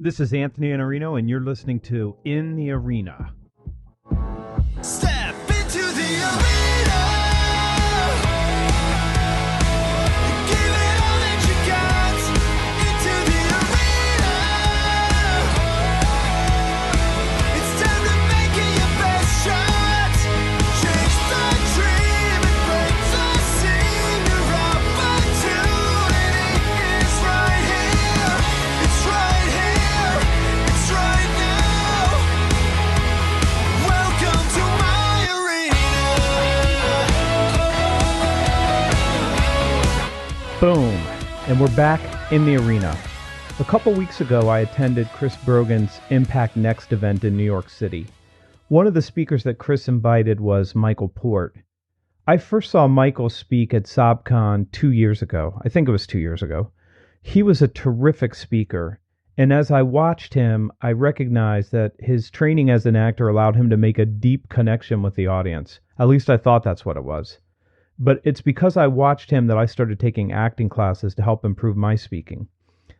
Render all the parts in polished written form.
This is Anthony Iannarino, and you're listening to In the Arena. Step into the arena. Give it all that you got. Into the arena. It's time to make it your best shot. Chase the dream and break the scene. Your opportunity is right here. It's right here. It's right now. Welcome to my arena. Boom. And we're back in the arena. A couple weeks ago, I attended Chris Brogan's Impact Next event in New York City. One of the speakers that Chris invited was Michael Port. I first saw Michael speak at SaabCon 2 years ago. I think it was 2 years ago. He was a terrific speaker. And as I watched him, I recognized that his training as an actor allowed him to make a deep connection with the audience. At least I thought that's what it was. But it's because I watched him that I started taking acting classes to help improve my speaking.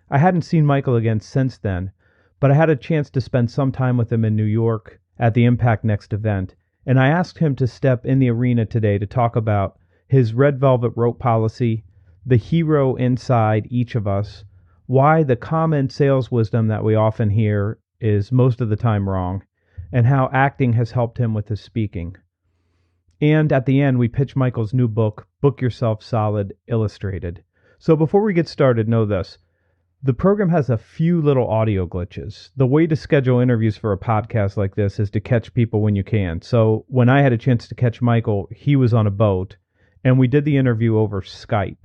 I hadn't seen Michael again since then, but I had a chance to spend some time with him in New York at the Impact Next event, and I asked him to step in the arena today to talk about his red velvet rope policy, the hero inside each of us, why the common sales wisdom that we often hear is most of the time wrong, and how acting has helped him with his speaking. And at the end, we pitch Michael's new book, Book Yourself Solid Illustrated. So before we get started, know this. The program has a few little audio glitches. The way to schedule interviews for a podcast like this is to catch people when you can. So when I had a chance to catch Michael, he was on a boat, and we did the interview over Skype.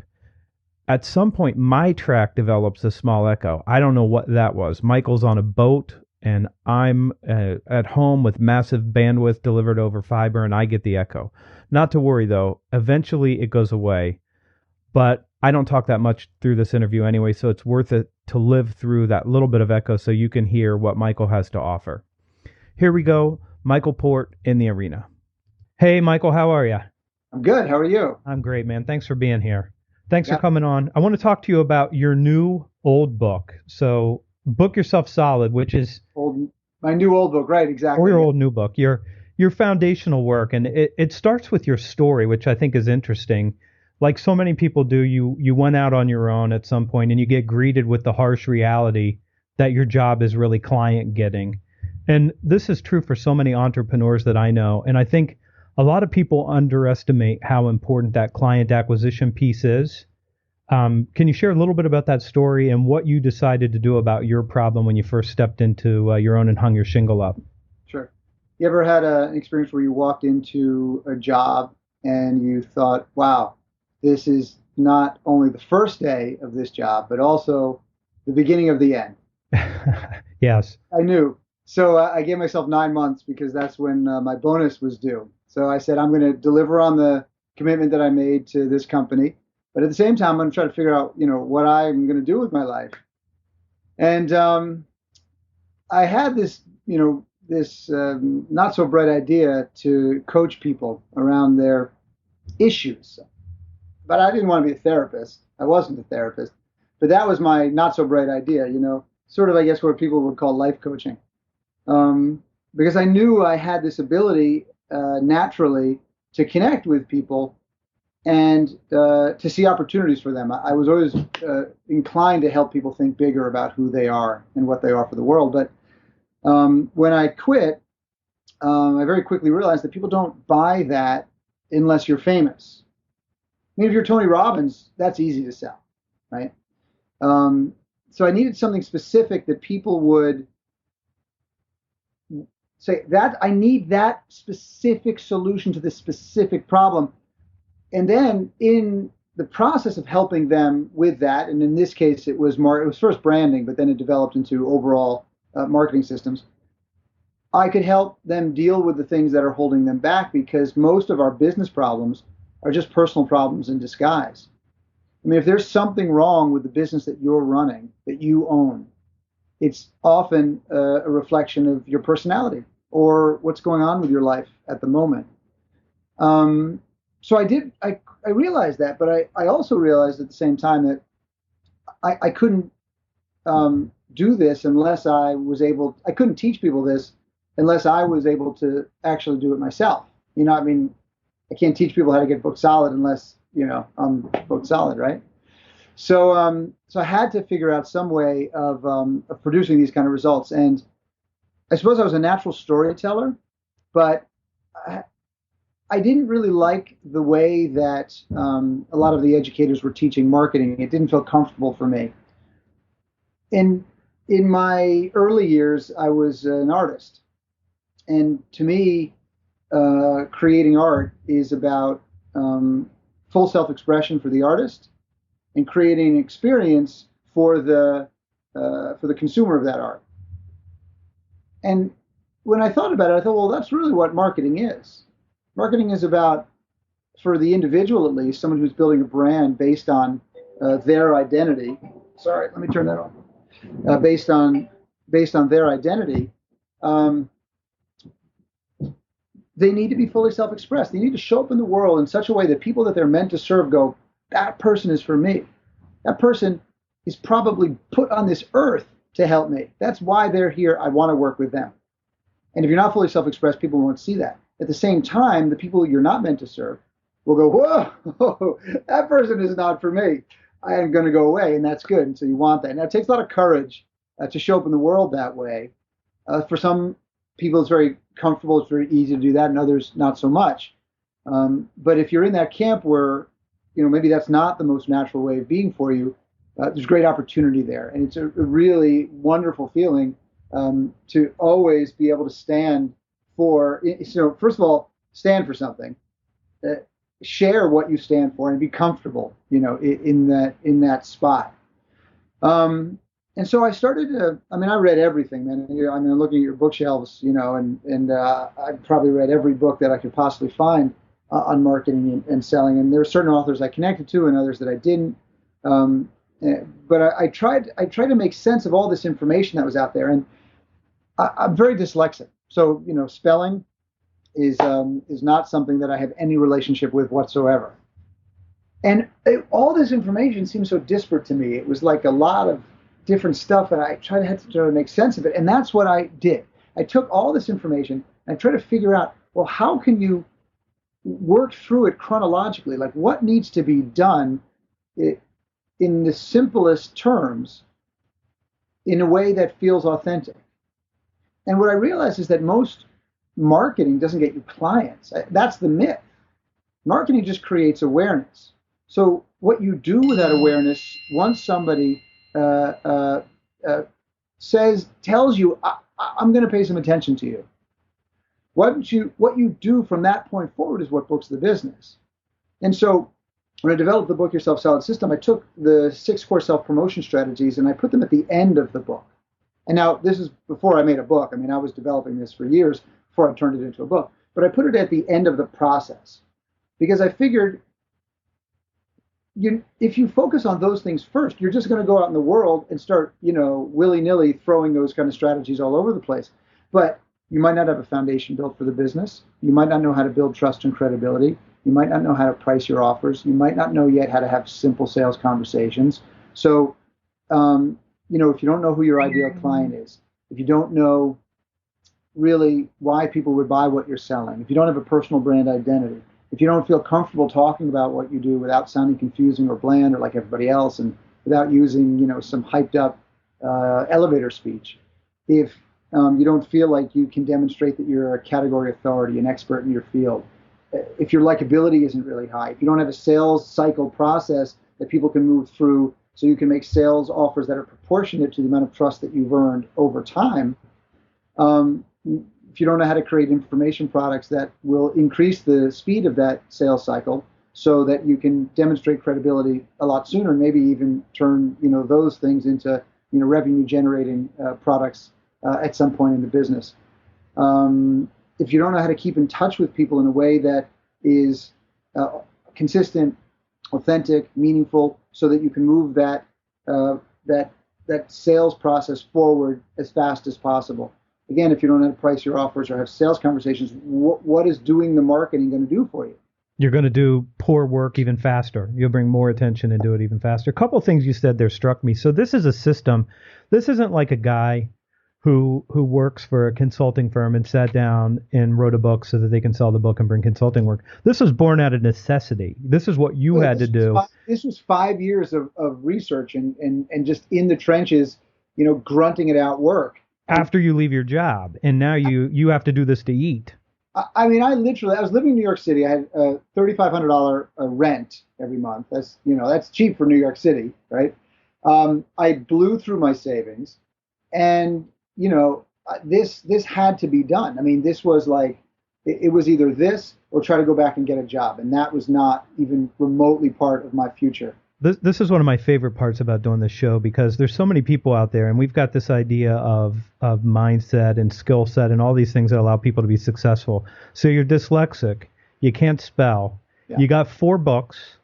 At some point, my track develops a small echo. I don't know what that was. Michael's on a boat, and I'm at home with massive bandwidth delivered over fiber, and I get the echo. Not to worry, though. Eventually, it goes away. But I don't talk that much through this interview anyway, so it's worth it to live through that little bit of echo so you can hear what Michael has to offer. Here we go. Michael Port in the arena. Hey, Michael, how are you? I'm good. How are you? I'm great, man. Thanks for being here. Thanks for coming on. I want to talk to you about your new old book. So, Book Yourself Solid, which is My new old book, right? Exactly. or your old new book, your foundational work, and it starts with your story, which I think is interesting. Like so many people do, you went out on your own at some point, and you get greeted with the harsh reality that your job is really client getting. And this is true for so many entrepreneurs that I know, and I think a lot of people underestimate how important that client acquisition piece is. Can you share a little bit about that story and what you decided to do about your problem when you first stepped into your own and hung your shingle up? Sure. You ever had an experience where you walked into a job and you thought, wow, this is not only the first day of this job, but also the beginning of the end? Yes. I knew. So I gave myself 9 months because that's when my bonus was due. So I said, I'm going to deliver on the commitment that I made to this company. But at the same time, I'm going to try to figure out, what I'm going to do with my life. And I had this, not so bright idea to coach people around their issues. But I didn't want to be a therapist. I wasn't a therapist. But that was my not so bright idea, sort of, I guess, what people would call life coaching. Because I knew I had this ability naturally to connect with people and to see opportunities for them. I was always inclined to help people think bigger about who they are and what they are for the world. But when I quit, I very quickly realized that people don't buy that unless you're famous. I mean, if you're Tony Robbins, that's easy to sell, right? So I needed something specific that people would say, that I need that specific solution to this specific problem. And then in the process of helping them with that, and in this case, it was first branding, but then it developed into overall marketing systems. I could help them deal with the things that are holding them back, because most of our business problems are just personal problems in disguise. I mean, if there's something wrong with the business that you're running, that you own, it's often a reflection of your personality or what's going on with your life at the moment. So I realized that, but I also realized at the same time that I couldn't do this unless I couldn't teach people this unless I was able to actually do it myself. I mean, I can't teach people how to get booked solid unless, I'm booked solid, right? So I had to figure out some way of producing these kind of results. And I suppose I was a natural storyteller, but I didn't really like the way that a lot of the educators were teaching marketing. It didn't feel comfortable for me. In my early years, I was an artist, and to me, creating art is about full self-expression for the artist and creating an experience for the consumer of that art. And when I thought about it, I thought, well, that's really what marketing is. Marketing is about, for the individual at least, someone who's building a brand based on their identity. Sorry, let me turn that on. Based on their identity, they need to be fully self-expressed. They need to show up in the world in such a way that people that they're meant to serve go, that person is for me. That person is probably put on this earth to help me. That's why they're here. I want to work with them. And if you're not fully self-expressed, people won't see that. At the same time, the people you're not meant to serve will go, whoa, that person is not for me. I am going to go away, and that's good. And so you want that. Now, it takes a lot of courage to show up in the world that way. For some people, it's very comfortable. It's very easy to do that, and others, not so much. But if you're in that camp where, maybe that's not the most natural way of being for you, there's great opportunity there. And it's a really wonderful feeling to always be able to stand for, first of all, stand for something. Share what you stand for and be comfortable, in that spot. And so I started to, I read everything, man. Looking at your bookshelves, and I probably read every book that I could possibly find on marketing and selling. And there are certain authors I connected to and others that I didn't. But I tried to make sense of all this information that was out there. And I'm very dyslexic. So, spelling is not something that I have any relationship with whatsoever. And all this information seemed so disparate to me. It was like a lot of different stuff, and I had to try to make sense of it. And that's what I did. I took all this information and I tried to figure out, well, how can you work through it chronologically? Like, what needs to be done in the simplest terms in a way that feels authentic? And what I realized is that most marketing doesn't get you clients. That's the myth. Marketing just creates awareness. So what you do with that awareness, once somebody tells you, I'm going to pay some attention to you, what you do from that point forward is what books the business. And so when I developed the Book Yourself Solid system, I took the 6 core self-promotion strategies and I put them at the end of the book. And now this is before I made a book. I was developing this for years before I turned it into a book. But I put it at the end of the process because I figured if you focus on those things first, you're just going to go out in the world and start, willy-nilly throwing those kind of strategies all over the place. But you might not have a foundation built for the business. You might not know how to build trust and credibility. You might not know how to price your offers. You might not know yet how to have simple sales conversations. So, if you don't know who your ideal client is, if you don't know really why people would buy what you're selling, if you don't have a personal brand identity, if you don't feel comfortable talking about what you do without sounding confusing or bland or like everybody else, and without using, some hyped up elevator speech, if you don't feel like you can demonstrate that you're a category authority, an expert in your field, if your likability isn't really high, if you don't have a sales cycle process that people can move through so you can make sales offers that are proportionate to the amount of trust that you've earned over time, if you don't know how to create information products that will increase the speed of that sales cycle so that you can demonstrate credibility a lot sooner, maybe even turn those things into revenue generating products at some point in the business. If you don't know how to keep in touch with people in a way that is consistent, authentic, meaningful, so that you can move that sales process forward as fast as possible. Again, if you don't know how to price your offers or have sales conversations, what is doing the marketing going to do for you? You're going to do poor work even faster. You'll bring more attention and do it even faster. A couple of things you said there struck me. So this is a system This isn't like a guy who works for a consulting firm and sat down and wrote a book so that they can sell the book and bring consulting work. This was born out of necessity. This is what you had to do This was 5 years of research and just in the trenches, grunting it out work. after you leave your job, and now you have to do this to eat. I mean, I was living in New York City. I had a $3,500 rent every month. That's cheap for New York City, right? I blew through my savings, and this had to be done. I mean, this was like it was either this or try to go back and get a job, and that was not even remotely part of my future. This is one of my favorite parts about doing this show, because there's so many people out there, and we've got this idea of mindset and skill set and all these things that allow people to be successful. So you're dyslexic, you can't spell, Yeah. you got 4 books,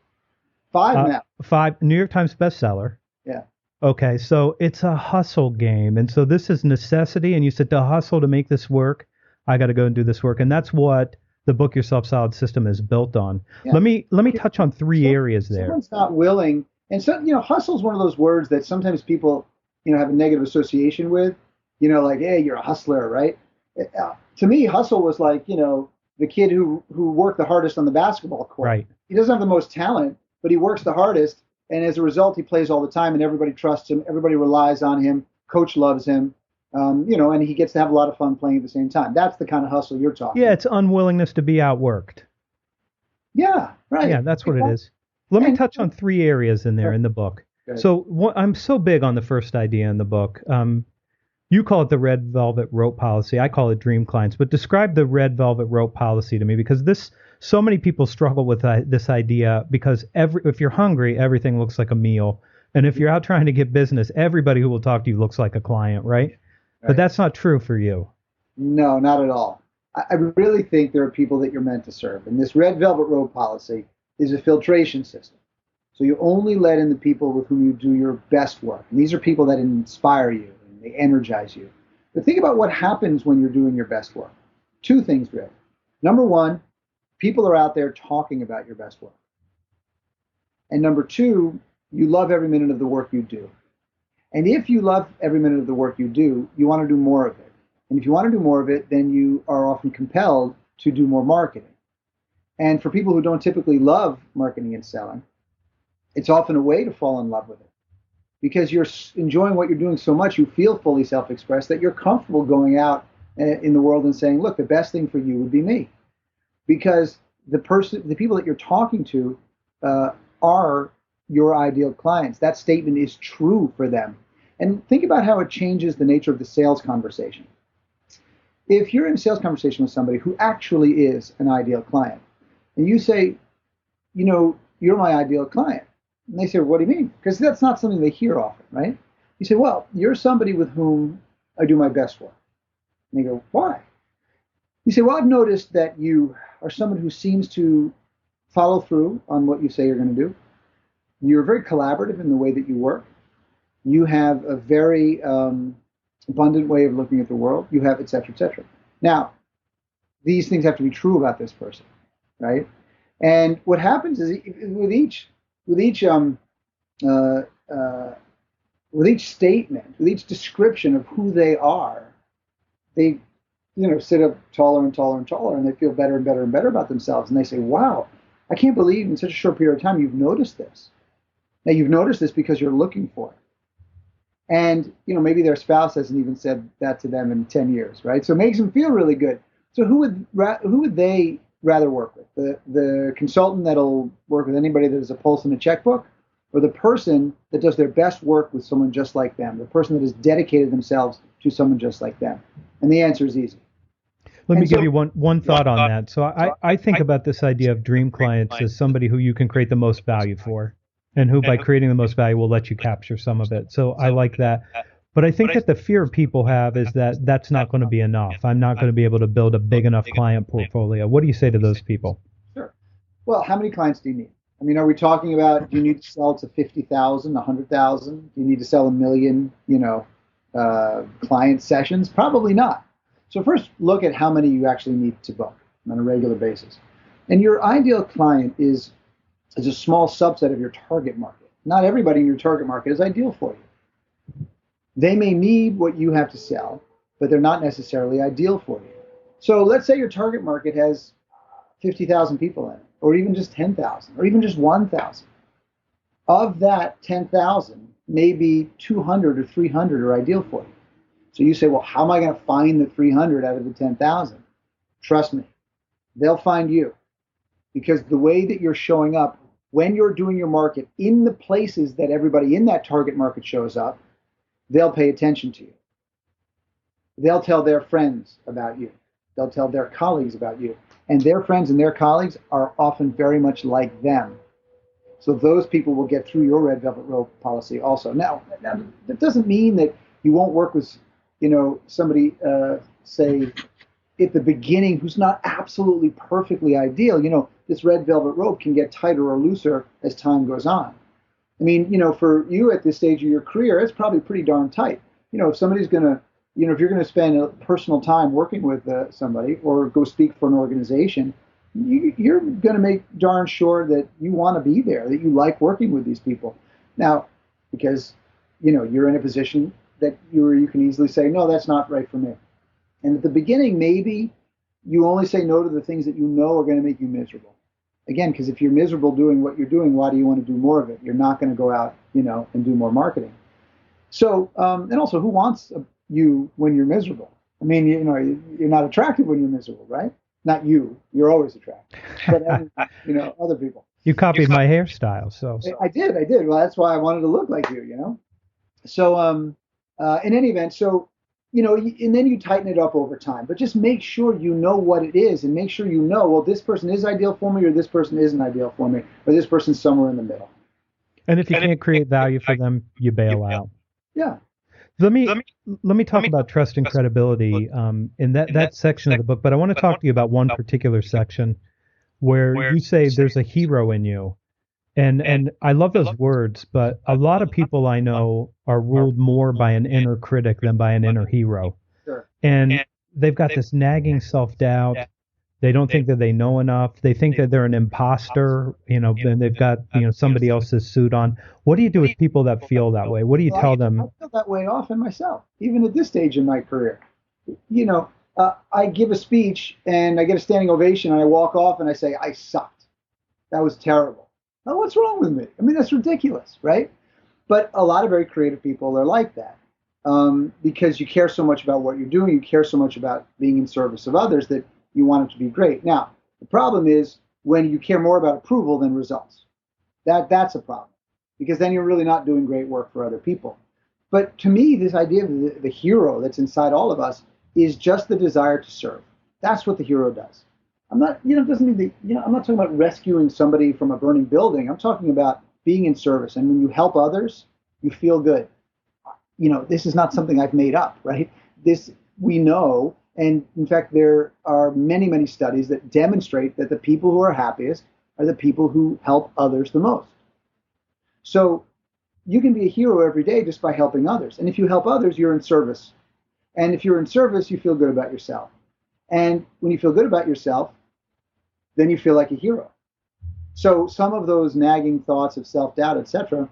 5 now. 5 New York Times bestseller. Yeah. Okay, so it's a hustle game, and so this is necessity. And you said to hustle to make this work, I got to go and do this work, and that's what the Book Yourself Solid system is built on. Yeah. Let me touch on 3 areas there. Someone's not willing, and so hustle is one of those words that sometimes people have a negative association with. Like, hey, you're a hustler, right? To me, hustle was like the kid who worked the hardest on the basketball court. Right. He doesn't have the most talent, but he works the hardest, and as a result, he plays all the time, and everybody trusts him, everybody relies on him, coach loves him. And he gets to have a lot of fun playing at the same time. That's the kind of hustle you're talking Yeah, about. it's unwillingness to be outworked. Yeah, right. Yeah, that's what it is. Let me touch on 3 areas in there in the book. Good. So I'm so big on the first idea in the book. You call it the red velvet rope policy. I call it dream clients. But describe the red velvet rope policy to me, because so many people struggle with this idea, because if you're hungry, everything looks like a meal. And if you're out trying to get business, everybody who will talk to you looks like a client, right? But that's not true for you. No, not at all. I really think there are people that you're meant to serve. And this red velvet rope policy is a filtration system. So you only let in the people with whom you do your best work. And these are people that inspire you and they energize you. But think about what happens when you're doing your best work. 2 things, really. Number 1, people are out there talking about your best work. And number 2, you love every minute of the work you do. And if you love every minute of the work you do, you want to do more of it. And if you want to do more of it, then you are often compelled to do more marketing. And for people who don't typically love marketing and selling, it's often a way to fall in love with it. Because you're enjoying what you're doing so much, you feel fully self-expressed, that you're comfortable going out in the world and saying, look, the best thing for you would be me. Because the people that you're talking to are your ideal clients. That statement is true for them. And think about how it changes the nature of the sales conversation. If you're in a sales conversation with somebody who actually is an ideal client, and you say, you're my ideal client, and they say, what do you mean? Because that's not something they hear often, right? You say, well, you're somebody with whom I do my best work. And they go, why? You say, well, I've noticed that you are someone who seems to follow through on what you say you're going to do. You're very collaborative in the way that you work. You have a very abundant way of looking at the world. You have et cetera, et cetera. Now, these things have to be true about this person, right? And what happens is with each statement, with each description of who they are, they sit up taller and taller and taller, and they feel better and better and better about themselves. And they say, wow, I can't believe in such a short period of time you've noticed this. Now, you've noticed this because you're looking for it. And, maybe their spouse hasn't even said that to them in 10 years, right? So it makes them feel really good. So who would they rather work with? The consultant that'll work with anybody that has a pulse and a checkbook, or the person that does their best work with someone just like them, the person that has dedicated themselves to someone just like them? And the answer is easy. Let me give you one thought on that. So I think about this idea of dream clients as somebody who you can create the most value for, and who by creating the most value will let you capture some of it. So I like that. But I think that the fear people have is that that's not going to be enough. I'm not going to be able to build a big enough client portfolio. What do you say to those people? Sure. Well, how many clients do you need? I mean, are we talking about, do you need to sell to 50,000, 100,000? Do you need to sell 1 million, client sessions? Probably not. So first, look at how many you actually need to book on a regular basis. And your ideal client is a small subset of your target market. Not everybody in your target market is ideal for you. They may need what you have to sell, but they're not necessarily ideal for you. So let's say your target market has 50,000 people in it, or even just 10,000, or even just 1,000. Of that 10,000, maybe 200 or 300 are ideal for you. So you say, well, how am I going to find the 300 out of the 10,000? Trust me, they'll find you, because the way that you're showing up when you're doing your market in the places that everybody in that target market shows up, they'll pay attention to you. They'll tell their friends about you. They'll tell their colleagues about you. And their friends and their colleagues are often very much like them. So those people will get through your red velvet rope policy also. Now that doesn't mean that you won't work with, somebody, say, at the beginning who's not absolutely perfectly ideal. This red velvet rope can get tighter or looser as time goes on. I mean, for you at this stage of your career, it's probably pretty darn tight. If somebody's going to, if you're going to spend a personal time working with somebody or go speak for an organization, you're going to make darn sure that you want to be there, that you like working with these people. Now, because, you're in a position that you can easily say, no, that's not right for me. And at the beginning, maybe you only say no to the things that you know are going to make you miserable. Again, because if you're miserable doing what you're doing, why do you want to do more of it? You're not going to go out, and do more marketing. So, and also, who wants you when you're miserable? I mean, you're not attractive when you're miserable, right? Not you. You're always attractive. But, other people. You copied my hairstyle, so. I did. Well, that's why I wanted to look like you, So, in any event, so, and then you tighten it up over time. But just make sure you know what it is, and make sure well, this person is ideal for me, or this person isn't ideal for me, or this person's somewhere in the middle. And if you can't create value for them, you bail out. Yeah. Let me talk about trust and credibility in that section of the book, but I want to talk to you about one particular section where you say there's a hero in you. And I love those words, but a lot of people I know are ruled more by an inner critic than by an inner hero. Sure. And they've got this nagging self-doubt. They don't think that they know enough. They think that they're an imposter, and they've got, somebody else's suit on. What do you do with people that feel that way? What do you tell them? I feel that way often myself, even at this stage in my career. I give a speech and I get a standing ovation and I walk off and I say, I sucked. That was terrible. Now, what's wrong with me? I mean, that's ridiculous, right? But a lot of very creative people are like that because you care so much about what you're doing. You care so much about being in service of others that you want it to be great. Now, the problem is when you care more about approval than results. That's a problem, because then you're really not doing great work for other people. But to me, this idea of the hero that's inside all of us is just the desire to serve. That's what the hero does. I'm not, doesn't mean that, I'm not talking about rescuing somebody from a burning building. I'm talking about being in service. And when you help others, you feel good. This is not something I've made up, right? This we know. And in fact, there are many, many studies that demonstrate that the people who are happiest are the people who help others the most. So you can be a hero every day just by helping others. And if you help others, you're in service. And if you're in service, you feel good about yourself. And when you feel good about yourself, then you feel like a hero. So some of those nagging thoughts of self-doubt, etc.,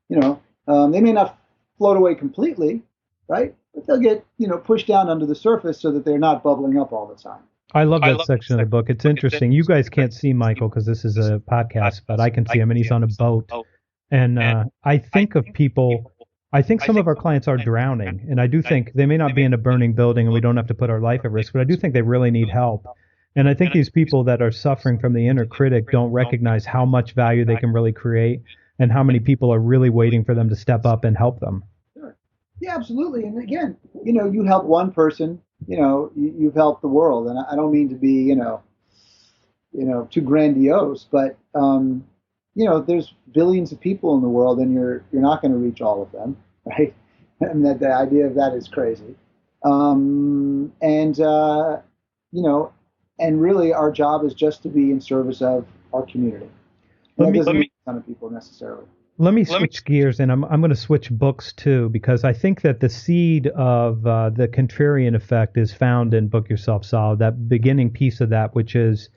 they may not float away completely, right? But they'll get, pushed down under the surface so that they're not bubbling up all the time. I love that section of the book. It's interesting. You guys can't see Michael because this is a podcast, but I can see him, and he's on a boat. And I think of people, I think some of our clients are drowning, and I do think they may not be in a burning building and we don't have to put our life at risk, but I do think they really need help. And I think these people that are suffering from the inner critic don't recognize how much value they can really create and how many people are really waiting for them to step up and help them. Sure. Yeah, absolutely. And again, you help one person, you've helped the world. And I don't mean to be, too grandiose, but, there's billions of people in the world and you're not going to reach all of them, right? And that the idea of that is crazy. And really our job is just to be in service of our community. That doesn't mean a ton of people necessarily. Let me switch gears, and I'm going to switch books too, because I think that the seed of the contrarian effect is found in Book Yourself Solid, that beginning piece of that, which is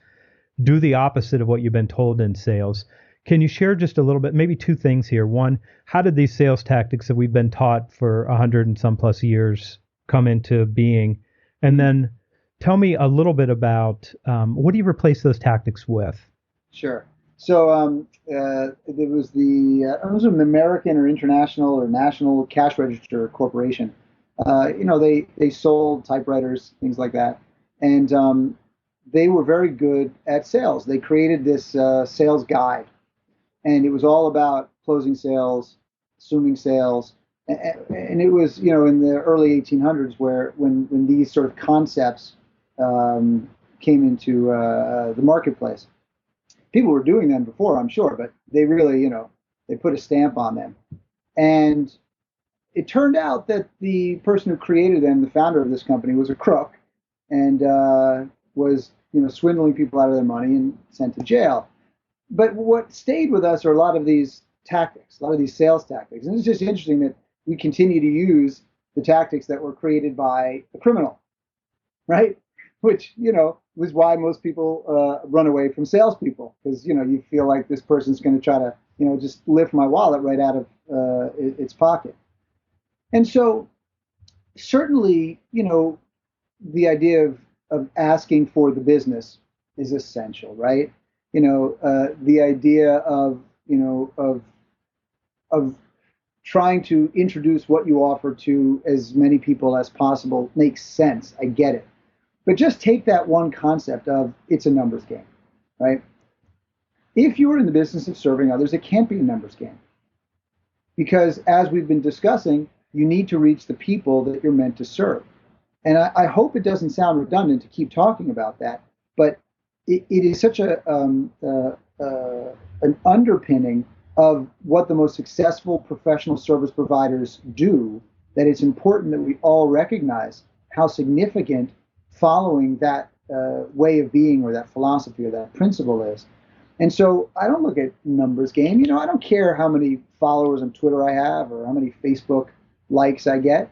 do the opposite of what you've been told in sales. Can you share just a little bit, maybe two things here? One, how did these sales tactics that we've been taught for 100 and some plus years come into being? And then tell me a little bit about what do you replace those tactics with? Sure. So there was it was an American or international or national cash register corporation. They sold typewriters, things like that, and they were very good at sales. They created this sales guide, and it was all about closing sales, assuming sales, and it was in the early 1800s when these sort of concepts came into the marketplace. People were doing them before, I'm sure, but they really, they put a stamp on them. And it turned out that the person who created them, the founder of this company, was a crook and was, swindling people out of their money and sent to jail. But what stayed with us are a lot of these tactics, a lot of these sales tactics. And it's just interesting that we continue to use the tactics that were created by a criminal, right? Which, was why most people run away from salespeople, because, you feel like this person's going to try to, just lift my wallet right out of its pocket. And so certainly, the idea of asking for the business is essential, right? The idea of trying to introduce what you offer to as many people as possible makes sense. I get it. But just take that one concept of it's a numbers game, right? If you are in the business of serving others, it can't be a numbers game. Because as we've been discussing, you need to reach the people that you're meant to serve. And I hope it doesn't sound redundant to keep talking about that, but it is such an underpinning of what the most successful professional service providers do, that it's important that we all recognize how significant following that way of being or that philosophy or that principle is. And so I don't look at numbers game. I don't care how many followers on Twitter I have or how many Facebook likes I get,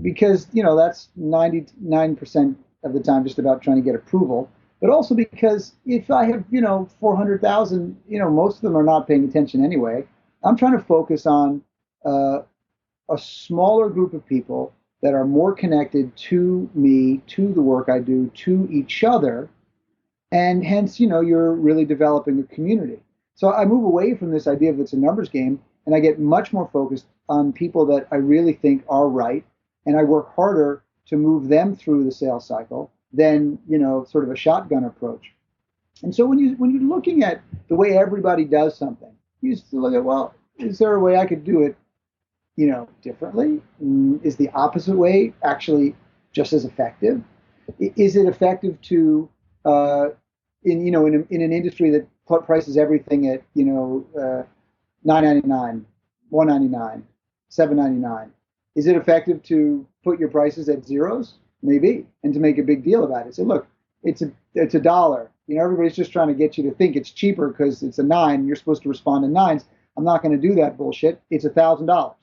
because, that's 99% of the time just about trying to get approval. But also because if I have, 400,000, most of them are not paying attention anyway. I'm trying to focus on a smaller group of people that are more connected to me, to the work I do, to each other. And hence, you're really developing a community. So I move away from this idea of it's a numbers game, and I get much more focused on people that I really think are right. And I work harder to move them through the sales cycle than, sort of a shotgun approach. And so when you're looking at the way everybody does something, you just look at, well, is there a way I could do it, differently? Is the opposite way actually just as effective? Is it effective to, in an industry that prices everything at, $9.99, $1.99, $7.99? Is it effective to put your prices at zeros? Maybe, and to make a big deal about it. Say, look, it's a dollar. Everybody's just trying to get you to think it's cheaper because it's a 9. And you're supposed to respond in 9s. I'm not going to do that bullshit. It's $1,000,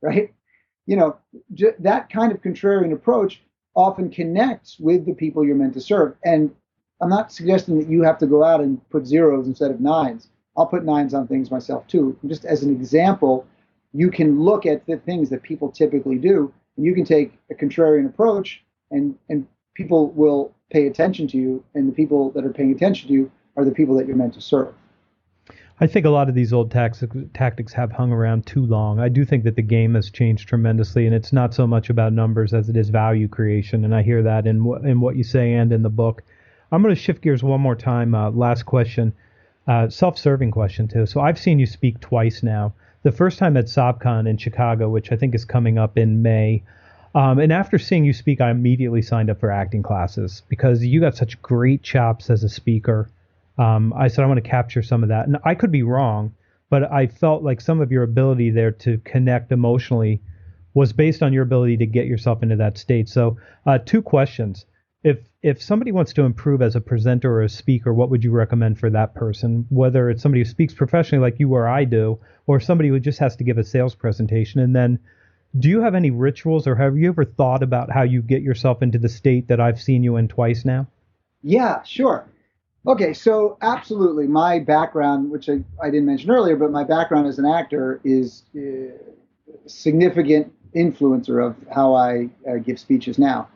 right? That kind of contrarian approach often connects with the people you're meant to serve. And I'm not suggesting that you have to go out and put zeros instead of 9s. I'll put 9s on things myself too. Just as an example, you can look at the things that people typically do, and you can take a contrarian approach, and people will pay attention to you, and the people that are paying attention to you are the people that you're meant to serve. I think a lot of these old tactics have hung around too long. I do think that the game has changed tremendously, and it's not so much about numbers as it is value creation, and I hear that in what you say and in the book. I'm going to shift gears one more time. Last question, self-serving question too. So I've seen you speak twice now. The first time at SobCon in Chicago, which I think is coming up in May. And after seeing you speak, I immediately signed up for acting classes because you got such great chops as a speaker. I said, I want to capture some of that. And I could be wrong, but I felt like some of your ability there to connect emotionally was based on your ability to get yourself into that state. So 2 questions. If somebody wants to improve as a presenter or a speaker, what would you recommend for that person? Whether it's somebody who speaks professionally like you or I do, or somebody who just has to give a sales presentation. And then do you have any rituals, or have you ever thought about how you get yourself into the state that I've seen you in twice now? Yeah, sure. Okay, so absolutely. My background, which I didn't mention earlier, but my background as an actor is a significant influencer of how I give speeches now.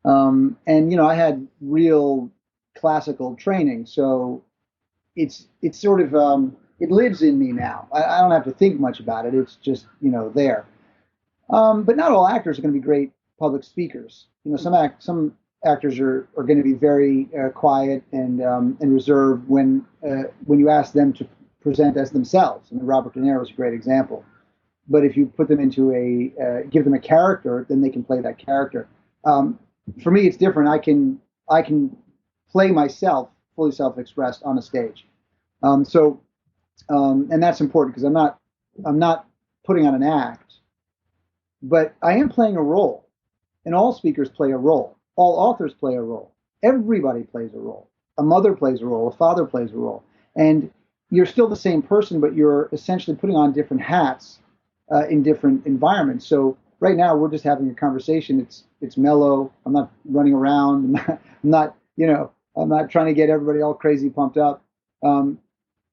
And you know, I had real classical training, so it's sort of it lives in me now. I don't have to think much about it. It's just there. But not all actors are going to be great public speakers. You know, some actors are going to be very quiet and reserved when you ask them to present as themselves. I mean, Robert De Niro is a great example. But if you put them into give them a character, then they can play that character. Um, for me, it's different. I can play myself fully self-expressed on a stage. And that's important because I'm not putting on an act, but I am playing a role, and all speakers play a role. All authors play a role. Everybody plays a role. A mother plays a role. A father plays a role. And you're still the same person, but you're essentially putting on different hats in different environments. So right now we're just having a conversation. It's mellow. I'm not running around. I'm not trying to get everybody all crazy pumped up. Um,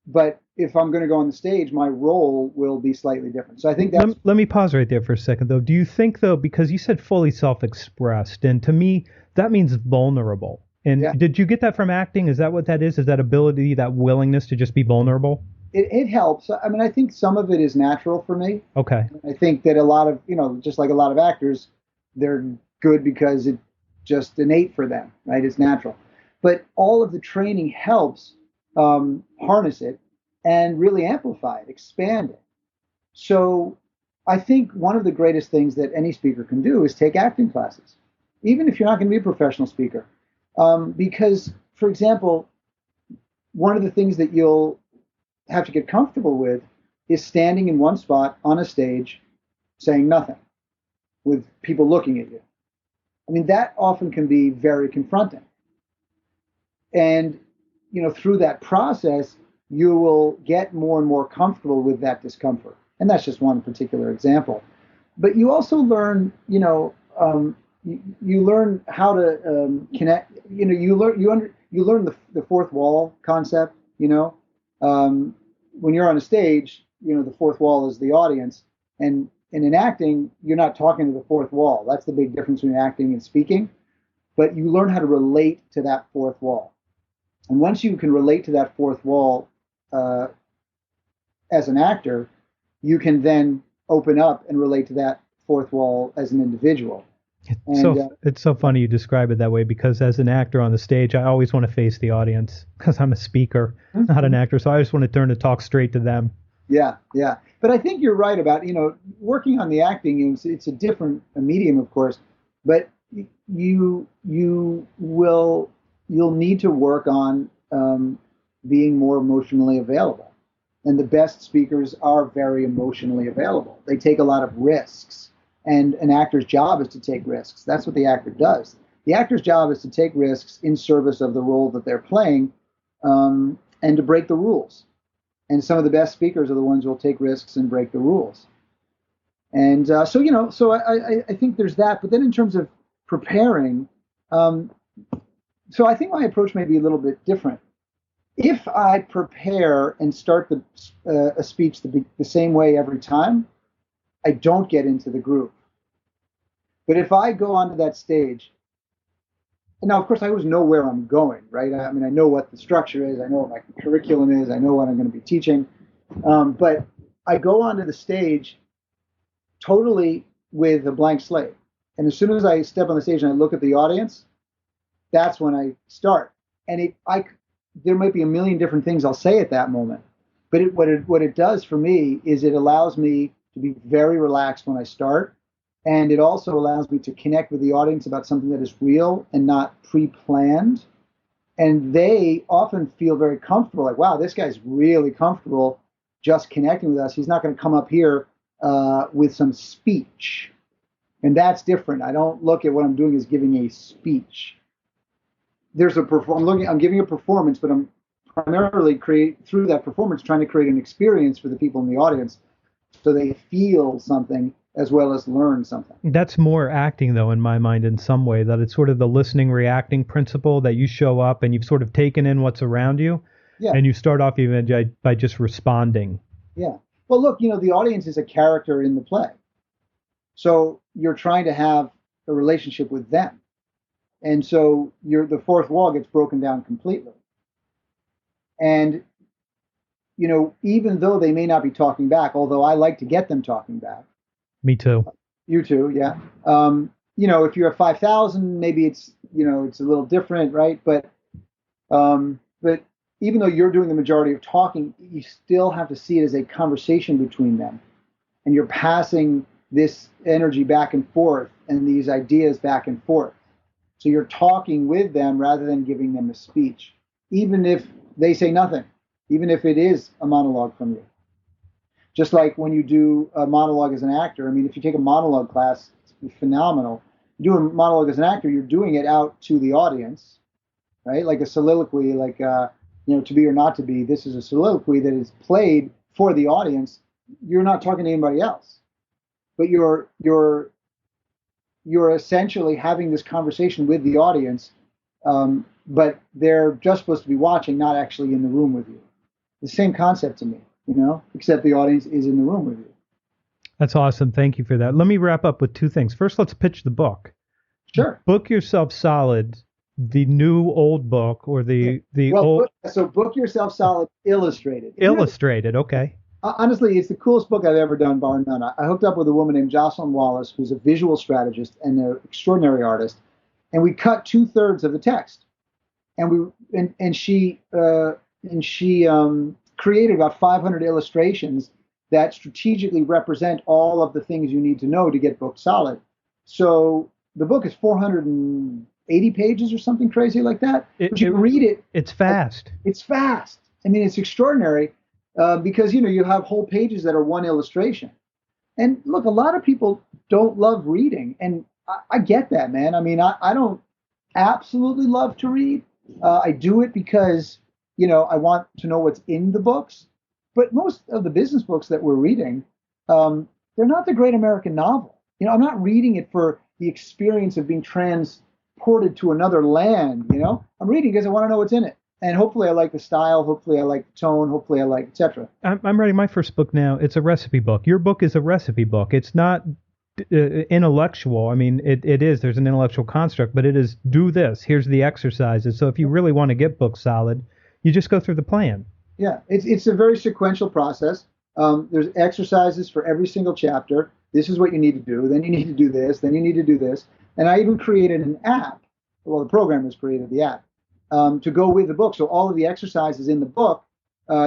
but if I'm going to go on the stage, my role will be slightly different. So I think that's Let me pause right there for a second, though. Do you think, though, because you said fully self-expressed, and to me that means vulnerable. And yeah. did you get that from acting? Is that what that is? Is that ability, that willingness to just be vulnerable? It helps. I mean, I think some of it is natural for me. Okay. I think that a lot of, just like a lot of actors, they're good because it's just innate for them, right? It's natural. But all of the training helps harness it and really amplify it, expand it. So I think one of the greatest things that any speaker can do is take acting classes, even if you're not going to be a professional speaker. Because, for example, one of the things that you'll have to get comfortable with is standing in one spot on a stage saying nothing with people looking at you. I mean, that often can be very confronting. And, through that process, you will get more and more comfortable with that discomfort. And that's just one particular example. But you also learn, you learn how to connect. You learn the fourth wall concept. When you're on a stage, the fourth wall is the audience, and in acting, you're not talking to the fourth wall. That's the big difference between acting and speaking. But you learn how to relate to that fourth wall, and once you can relate to that fourth wall uh, as an actor, you can then open up and relate to that fourth wall as an individual. And It's so funny you describe it that way because as an actor on the stage, I always want to face the audience because I'm a speaker, not an actor. So I just want to turn to talk straight to them. Yeah, yeah. But I think you're right about, working on the acting. It's a different medium, of course, but you'll need to work on being more emotionally available. And the best speakers are very emotionally available. They take a lot of risks. And an actor's job is to take risks. That's what the actor does. The actor's job is to take risks in service of the role that they're playing, and to break the rules. And some of the best speakers are the ones who will take risks and break the rules. And so I think there's that. But then in terms of preparing, so I think my approach may be a little bit different. If I prepare and start a speech the same way every time, I don't get into the groove. But if I go onto that stage, and now of course I always know where I'm going, right? I mean, I know what the structure is, I know what my curriculum is, I know what I'm going to be teaching, but I go onto the stage totally with a blank slate. And as soon as I step on the stage and I look at the audience, that's when I start. And there might be a million different things I'll say at that moment, but what it does for me is it allows me to be very relaxed when I start, and it also allows me to connect with the audience about something that is real and not pre-planned. And they often feel very comfortable, like, wow, this guy's really comfortable just connecting with us. He's not going to come up here with some speech. And that's different. I don't look at what I'm doing as giving a speech. I'm giving a performance, but I'm primarily through that performance trying to create an experience for the people in the audience so they feel something as well as learn something. That's more acting, though, in my mind, in some way, that it's sort of the listening, reacting principle that you show up and you've sort of taken in what's around you, Yeah. and you start off even by just responding. Yeah. Well, look, the audience is a character in the play. So you're trying to have a relationship with them. And so the fourth wall gets broken down completely. And, even though they may not be talking back, although I like to get them talking back. Me too. You too, yeah. If you're at 5,000, maybe it's a little different, right? But even though you're doing the majority of talking, you still have to see it as a conversation between them, and you're passing this energy back and forth and these ideas back and forth. So you're talking with them rather than giving them a speech, even if they say nothing, even if it is a monologue from you. Just like when you do a monologue as an actor, I mean, if you take a monologue class, it's phenomenal. You do a monologue as an actor, you're doing it out to the audience, right? Like a soliloquy, like, to be or not to be. This is a soliloquy that is played for the audience. You're not talking to anybody else, but you're essentially having this conversation with the audience, but they're just supposed to be watching, not actually in the room with you. The same concept to me. Except the audience is in the room with you. That's awesome. Thank you for that. Let me wrap up with two things. First, let's pitch the book. Sure. Book Yourself Solid, the new old book, or the old. So Book Yourself Solid Illustrated. Illustrated, okay. Honestly, it's the coolest book I've ever done, bar none. I hooked up with a woman named Jocelyn Wallace, who's a visual strategist and an extraordinary artist, and we cut 2/3 of the text, and she created about 500 illustrations that strategically represent all of the things you need to know to get booked solid. So the book is 480 pages or something crazy like that. But you can read it. It's fast. It's fast. I mean, it's extraordinary because, you have whole pages that are one illustration. And look, a lot of people don't love reading. And I get that, man. I mean, I don't absolutely love to read. I do it because I want to know what's in the books. But most of the business books that we're reading, they're not the great American novel. I'm not reading it for the experience of being transported to another land. I'm reading because I want to know what's in it. And hopefully I like the style. Hopefully I like the tone. Hopefully I like, etc. I'm writing my first book now. It's a recipe book. Your book is a recipe book. It's not intellectual. I mean, it is. There's an intellectual construct, but it is do this. Here's the exercises. So if you really want to get book solid, you just go through the plan. Yeah, it's a very sequential process. There's exercises for every single chapter. This is what you need to do. Then you need to do this. Then you need to do this. And I even created an app. Well, the programmers created the app to go with the book. So all of the exercises in the book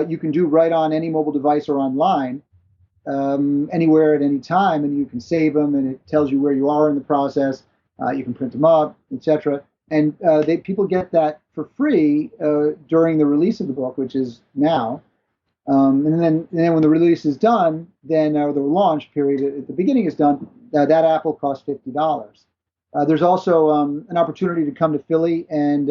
you can do right on any mobile device or online, anywhere at any time, and you can save them, and it tells you where you are in the process. You can print them up, etc. And people get that for free during the release of the book, which is now. And then when the release is done, then the launch period at the beginning is done, that app will cost $50. There's also an opportunity to come to Philly and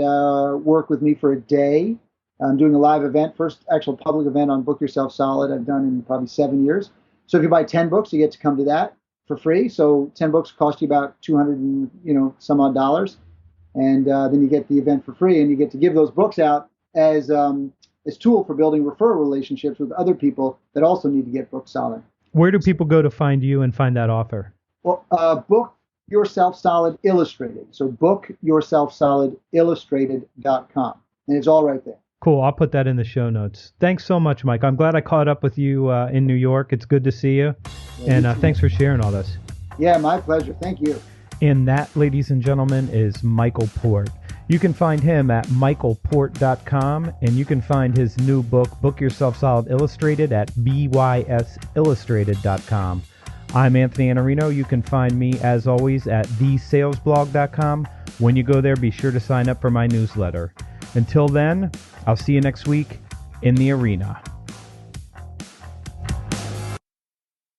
work with me for a day. I'm doing a live event, first actual public event on Book Yourself Solid I've done in probably 7 years. So if you buy 10 books, you get to come to that for free. So 10 books cost you about $200 and some odd dollars. And then you get the event for free, and you get to give those books out as tool for building referral relationships with other people that also need to get booked solid. Where do people go to find you and find that offer? Well, Book Yourself Solid Illustrated. So bookyourselfsolidillustrated.com. And it's all right there. Cool. I'll put that in the show notes. Thanks so much, Mike. I'm glad I caught up with you in New York. It's good to see you. And thanks for sharing all this. Yeah, my pleasure. Thank you. And that, ladies and gentlemen, is Michael Port. You can find him at michaelport.com, and you can find his new book, Book Yourself Solid Illustrated, at bysillustrated.com. I'm Anthony Iannarino. You can find me, as always, at thesalesblog.com. When you go there, be sure to sign up for my newsletter. Until then, I'll see you next week in the arena.